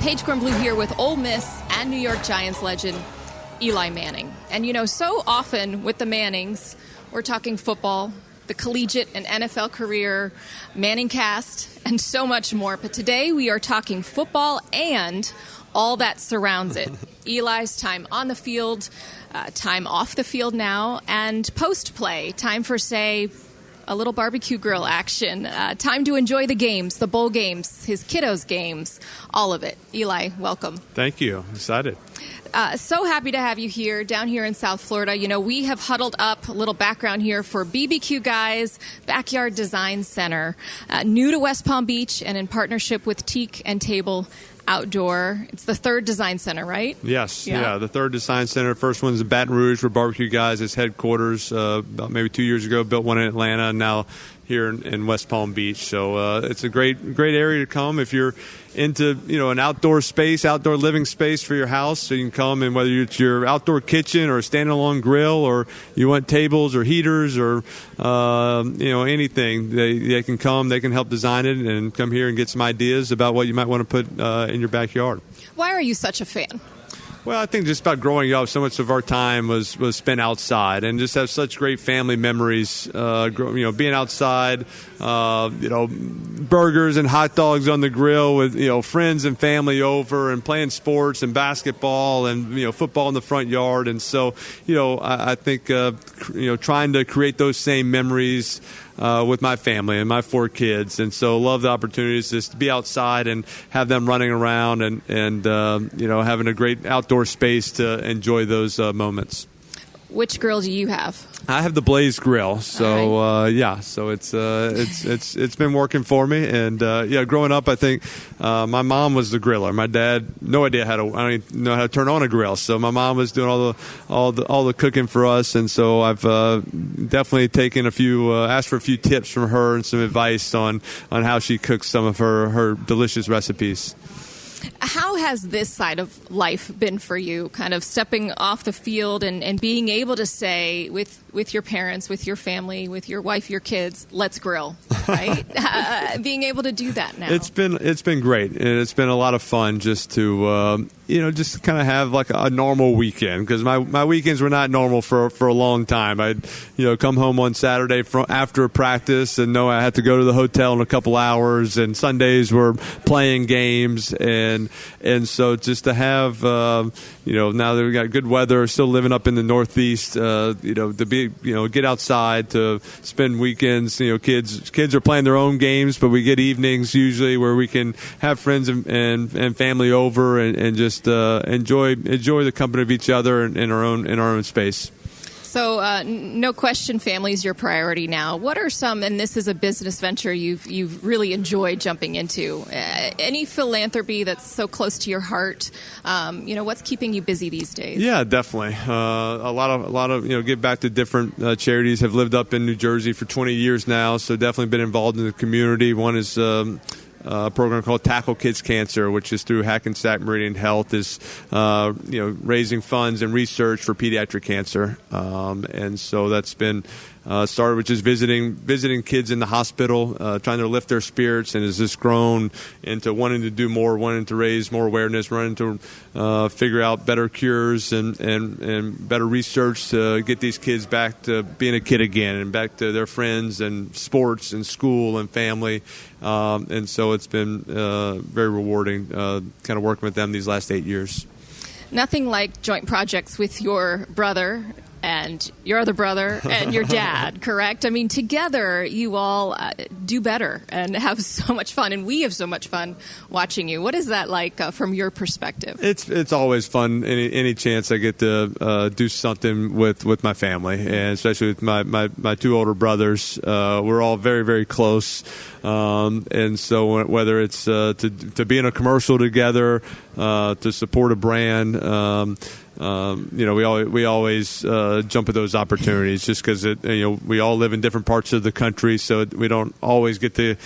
Paige Kornblue here with Ole Miss and New York Giants legend Eli Manning. And so often with the Mannings, we're talking football, the collegiate and NFL career, Manning cast, and so much more. But today we are talking football and all that surrounds it. Eli's time on the field, time off the field now, and post-play, time for, say, a little barbecue grill action, time to enjoy the games, the bowl games, his kiddos' games, all of it. Eli, welcome. Thank you. I'm excited. So happy to have you here, down here in South Florida. We have huddled up, a little background here, for BBQGuys Backyard Design Center, new to West Palm Beach and in partnership with Teak and Table Outdoor. It's the third design center, right? Yes, yeah, the third design center. First one's in Baton Rouge, where Barbecue Guys is headquarters. About maybe 2 years ago, built one in Atlanta, and now here in West Palm Beach. So it's a great area to come if you're into an outdoor space, outdoor living space for your house. So you can come, and whether it's your outdoor kitchen or a standalone grill, or you want tables or heaters or anything, they can come. They can help design it and come here and get some ideas about what you might want to put in your backyard. Why are you such a fan? Well, I think just about growing up, so much of our time was spent outside, and just have such great family memories. Being outside, burgers and hot dogs on the grill with friends and family over, and playing sports and basketball and football in the front yard. And so I think trying to create those same memories with my family and my 4 kids, and so love the opportunities just to be outside and have them running around and having a great outdoor space to enjoy those moments. Which grill do you have? I have the Blaze grill, so so it's been working for me. And growing up, I think my mom was the griller. My dad, I don't even know how to turn on a grill. So my mom was doing all the cooking for us, and so I've definitely taken asked for a few tips from her and some advice on how she cooks some of her delicious recipes. How has this side of life been for you, kind of stepping off the field and being able to say with your parents, with your family, with your wife, your kids, let's grill, right? Being able to do that now. It's been great, and it's been a lot of fun just to just kind of have like a normal weekend, because my weekends were not normal for a long time. I'd come home on Saturday after a practice and know I had to go to the hotel in a couple hours, and Sundays were playing games, and so just to have now that we got good weather, still living up in the Northeast, to be get outside, to spend weekends. Kids are playing their own games, but we get evenings usually where we can have friends and family over and just enjoy the company of each other in our own space. So no question, family is your priority now. What are some, and this is a business venture you've really enjoyed jumping into, any philanthropy that's so close to your heart? What's keeping you busy these days? Yeah, definitely. A lot of give back to different charities. Have lived up in New Jersey for 20 years now, so definitely been involved in the community. One is a program called Tackle Kids Cancer, which is through Hackensack Meridian Health, is raising funds and research for pediatric cancer, and so that's been started with just visiting kids in the hospital, trying to lift their spirits, and has just grown into wanting to do more, wanting to raise more awareness, wanting to figure out better cures and better research to get these kids back to being a kid again and back to their friends and sports and school and family. And so it's been very rewarding kind of working with them these last 8 years. Nothing like joint projects with your brother and your other brother and your dad, correct? I mean, together you all do better and have so much fun, and we have so much fun watching you. What is that like from your perspective? It's always fun any chance I get to do something with my family, and especially with my 2 older brothers. We're all very, very close, and so whether it's to be in a commercial together, to support a brand, we always jump at those opportunities, just because we all live in different parts of the country, so we don't always get to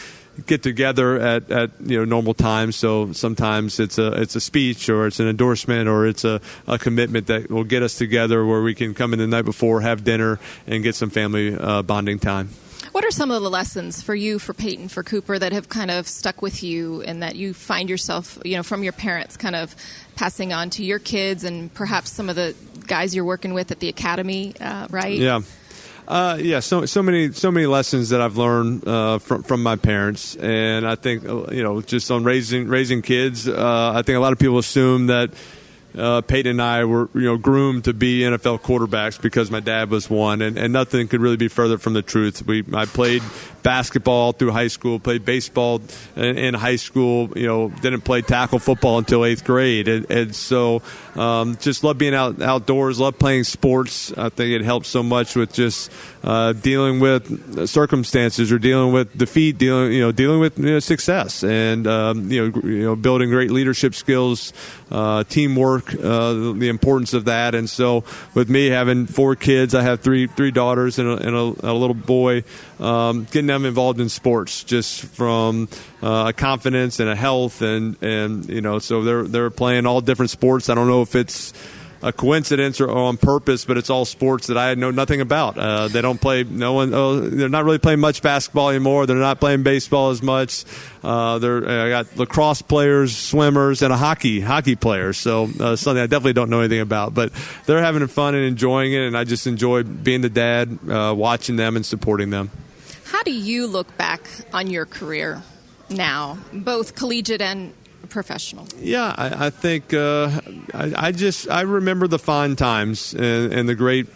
get together at normal times. So sometimes it's a speech, or it's an endorsement, or it's a commitment that will get us together where we can come in the night before, have dinner, and get some family bonding time. What are some of the lessons for you, for Peyton, for Cooper, that have kind of stuck with you and that you find yourself, from your parents kind of passing on to your kids and perhaps some of the guys you're working with at the academy, right? Yeah. So many lessons that I've learned from my parents, and I think just on raising kids. I think a lot of people assume that Peyton and I were groomed to be NFL quarterbacks because my dad was one, and nothing could really be further from the truth. I played basketball through high school, played baseball in high school, didn't play tackle football until 8th grade. And so just love being outdoors, love playing sports. I think it helps so much with just dealing with circumstances or dealing with defeat, dealing with success, and building great leadership skills, teamwork, the importance of that. And so with me having 4 kids, I have three daughters and a little boy, getting them involved in sports just from a confidence and a health, and so they're playing all different sports. I don't know if it's a coincidence or on purpose, but it's all sports that I know nothing about. They don't play. They're not really playing much basketball anymore. They're not playing baseball as much. I got lacrosse players, swimmers, and a hockey player. So something I definitely don't know anything about. But they're having fun and enjoying it, and I just enjoy being the dad, watching them and supporting them. How do you look back on your career now, both collegiate and professional? Yeah, I think I remember the fine times and the great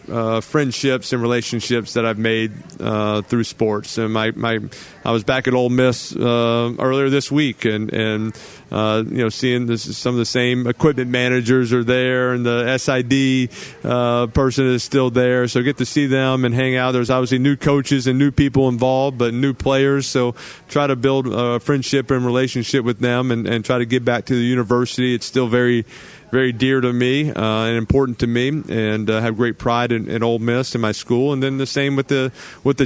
friendships and relationships that I've made through sports. And I was back at Ole Miss earlier this week, and seeing some of the same equipment managers are there, and the SID person is still there. So I get to see them and hang out. There's obviously new coaches and new people involved, but new players. So try to build a friendship and relationship with them, and try to give back to the university. It's still very, very dear to me and important to me, and have great pride in Ole Miss and my school. And then the same with the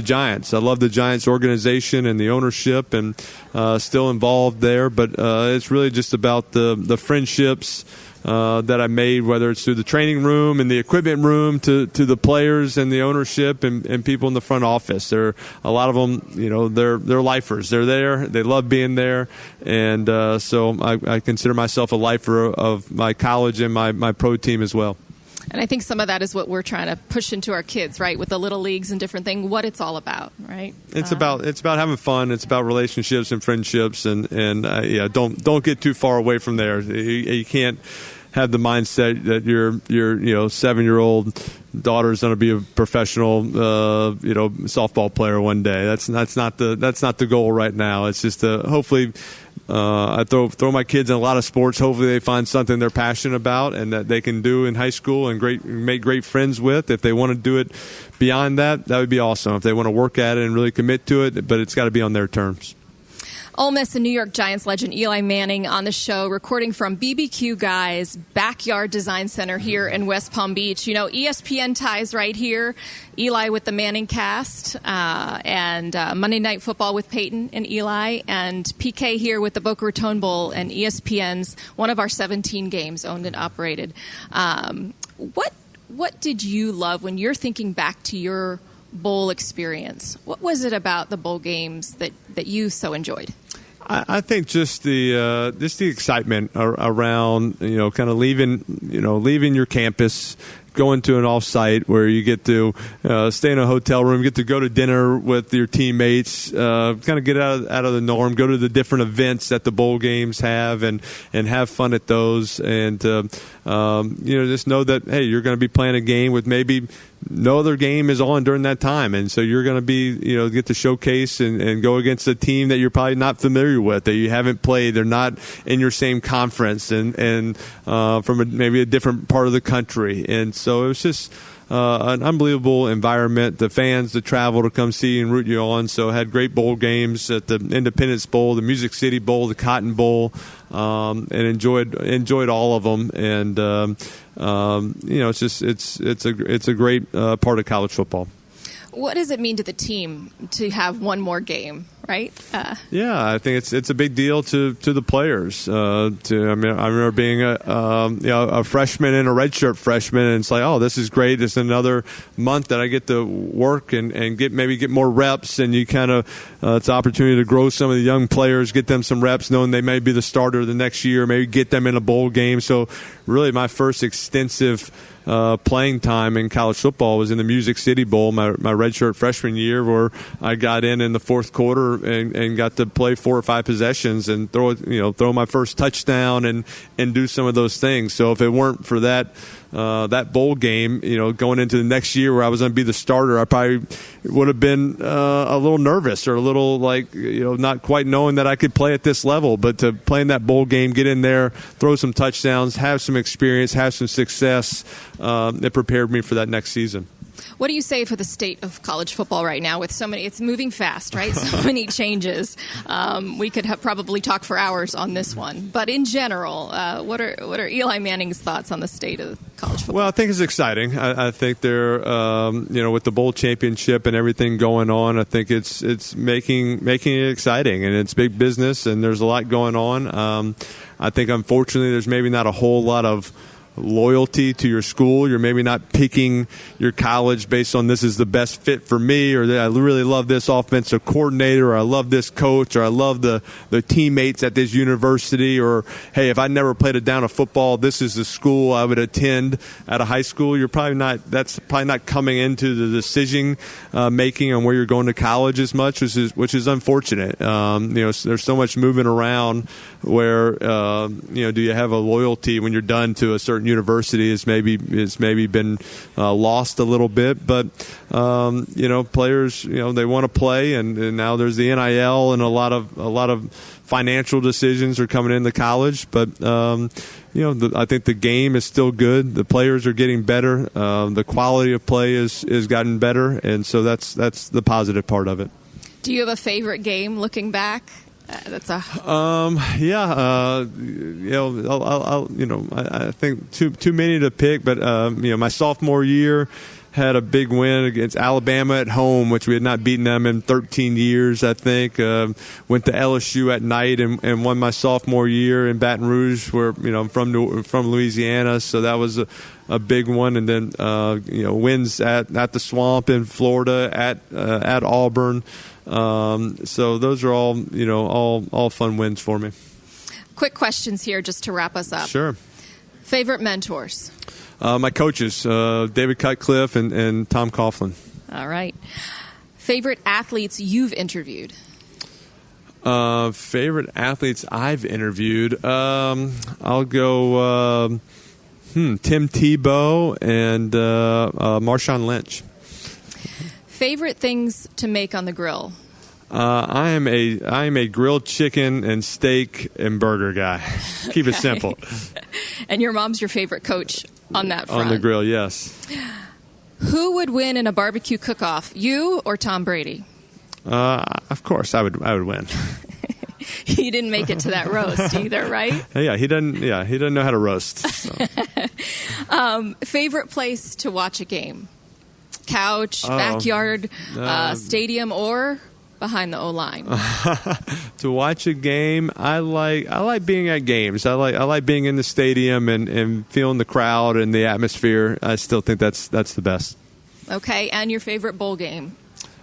Giants. I love the Giants organization and the ownership, and still involved there. But it's really just about the friendships that I made, whether it's through the training room and the equipment room to the players and the ownership and people in the front office. There, a lot of them, they're lifers. They're there. They love being there. And so I consider myself a lifer of my college and my pro team as well. And I think some of that is what we're trying to push into our kids, right? With the little leagues and different things, what it's all about, right? It's about having fun. It's about relationships and friendships, and don't get too far away from there. You can't have the mindset that your 7-year-old daughter's going to be a professional softball player one day. That's not the goal right now. It's just hopefully. I throw my kids in a lot of sports. Hopefully they find something they're passionate about and that they can do in high school and make great friends with. If they want to do it beyond that, that would be awesome. If they want to work at it and really commit to it, but it's got to be on their terms. Ole Miss and New York Giants legend Eli Manning on the show, recording from BBQGuys Backyard Design Center here in West Palm Beach. ESPN ties right here. Eli with the Manning cast, and Monday Night Football with Peyton and Eli, and PK here with the Boca Raton Bowl and ESPN's one of our 17 games owned and operated. What did you love when you're thinking back to your bowl experience? What was it about the bowl games that you so enjoyed? I think just the excitement around kind of leaving your campus, going to an off-site where you get to stay in a hotel room, get to go to dinner with your teammates, kind of get out of the norm, go to the different events that the bowl games have, and have fun at those, and just know that hey, you're going to be playing a game with maybe no other game is on during that time, and so you're going to be get to showcase and go against a team that you're probably not familiar with, that you haven't played. They're not in your same conference, and from maybe a different part of the country, and so it was just an unbelievable environment. The fans, the travel to come see and root you on. So had great bowl games at the Independence Bowl, the Music City Bowl, the Cotton Bowl, and enjoyed all of them. And it's a great part of college football. What does it mean to the team to have one more game right? Yeah, I think it's a big deal to the players. I remember being a freshman and a redshirt freshman, and it's like, oh, this is great. It's another month that I get to work and get more reps, and you kind of it's an opportunity to grow some of the young players, get them some reps, knowing they may be the starter the next year, maybe get them in a bowl game. So really, my first extensive playing time in college football was in the Music City Bowl, my redshirt freshman year, where I got in the fourth quarter and got to play 4 or 5 possessions and throw my first touchdown and do some of those things. So if it weren't for that bowl game, going into the next year where I was going to be the starter, I probably would have been a little nervous or a little not quite knowing that I could play at this level. But to play in that bowl game, get in there, throw some touchdowns, have some experience, have some success, it prepared me for that next season. What do you say for the state of college football right now with so many? It's moving fast, right? So many changes. We could probably talk for hours on this one. But in general, what are Eli Manning's thoughts on the state of college football? Well, I think it's exciting. I think they're, with the bowl championship and everything going on, I think it's making it exciting, and it's big business, and there's a lot going on. I think, unfortunately, there's maybe not a whole lot of loyalty to your school. You're maybe not picking your college based on this is the best fit for me, or I really love this offensive coordinator, or I love this coach, or I love the teammates at this university, or hey, if I never played a down of football, this is the school I would attend at a high school. That's probably not coming into the decision making on where you're going to college as much, which is unfortunate. There's so much moving around where do you have a loyalty when you're done to a certain university? It's maybe been lost a little bit, but players they want to play, and now there's the NIL, and a lot of financial decisions are coming into college, but I think the game is still good. The players are getting better. The quality of play is gotten better, and so that's the positive part of it. Do you have a favorite game looking back? I think too many to pick, but my sophomore year had a big win against Alabama at home, which we had not beaten them in 13 years, I think. Went to LSU at night and won my sophomore year in Baton Rouge, where I'm from Louisiana, so that was a big one. And then wins at the Swamp in Florida, at Auburn. So those are all fun wins for me. Quick questions here just to wrap us up. Sure. Favorite mentors? My coaches, David Cutcliffe and Tom Coughlin. All right. Favorite athletes you've interviewed? Favorite athletes I've interviewed? I'll go Tim Tebow and Marshawn Lynch. Favorite things to make on the grill? I am a grilled chicken and steak and burger guy. Keep it simple. And your mom's your favorite coach on that front? On the grill, yes. Who would win in a barbecue cook-off, you or Tom Brady? Of course, I would win. He didn't make it to that roast either, right? Yeah, he doesn't know how to roast. So. Favorite place to watch a game? Couch, backyard, stadium, or behind the O-line? To watch a game, I like being at games. I like being in the stadium and feeling the crowd and the atmosphere. I still think that's the best. Okay, and your favorite bowl game?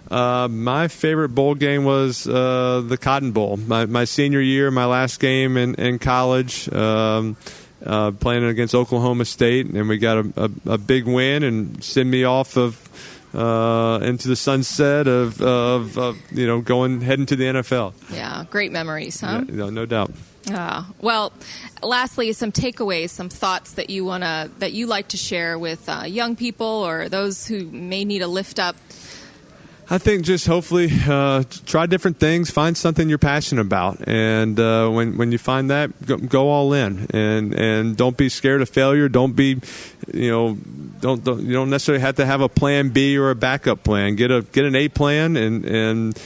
My favorite bowl game was the Cotton Bowl. My senior year, my last game in college. Playing against Oklahoma State, and we got a big win and send me off into the sunset of heading to the NFL. Yeah, great memories, huh? Yeah, no doubt. Well, lastly, some takeaways, some thoughts that you like to share with young people or those who may need a lift up. I think just hopefully try different things, find something you're passionate about, and when you find that, go all in, and don't be scared of failure. Don't be, you don't necessarily have to have a plan B or a backup plan. Get an A plan, and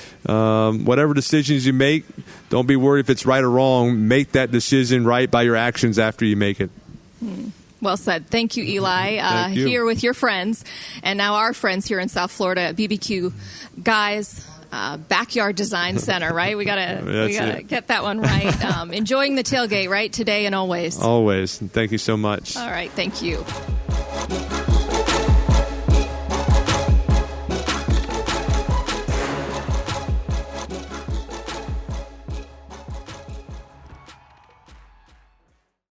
whatever decisions you make, don't be worried if it's right or wrong. Make that decision right by your actions after you make it. Well said. Thank you, Eli. Thank you. Here with your friends, and now our friends here in South Florida at BBQ Guys Backyard Design Center, right? We gotta get that one right. Enjoying the tailgate, right? Today and always. Always. Thank you so much. All right. Thank you.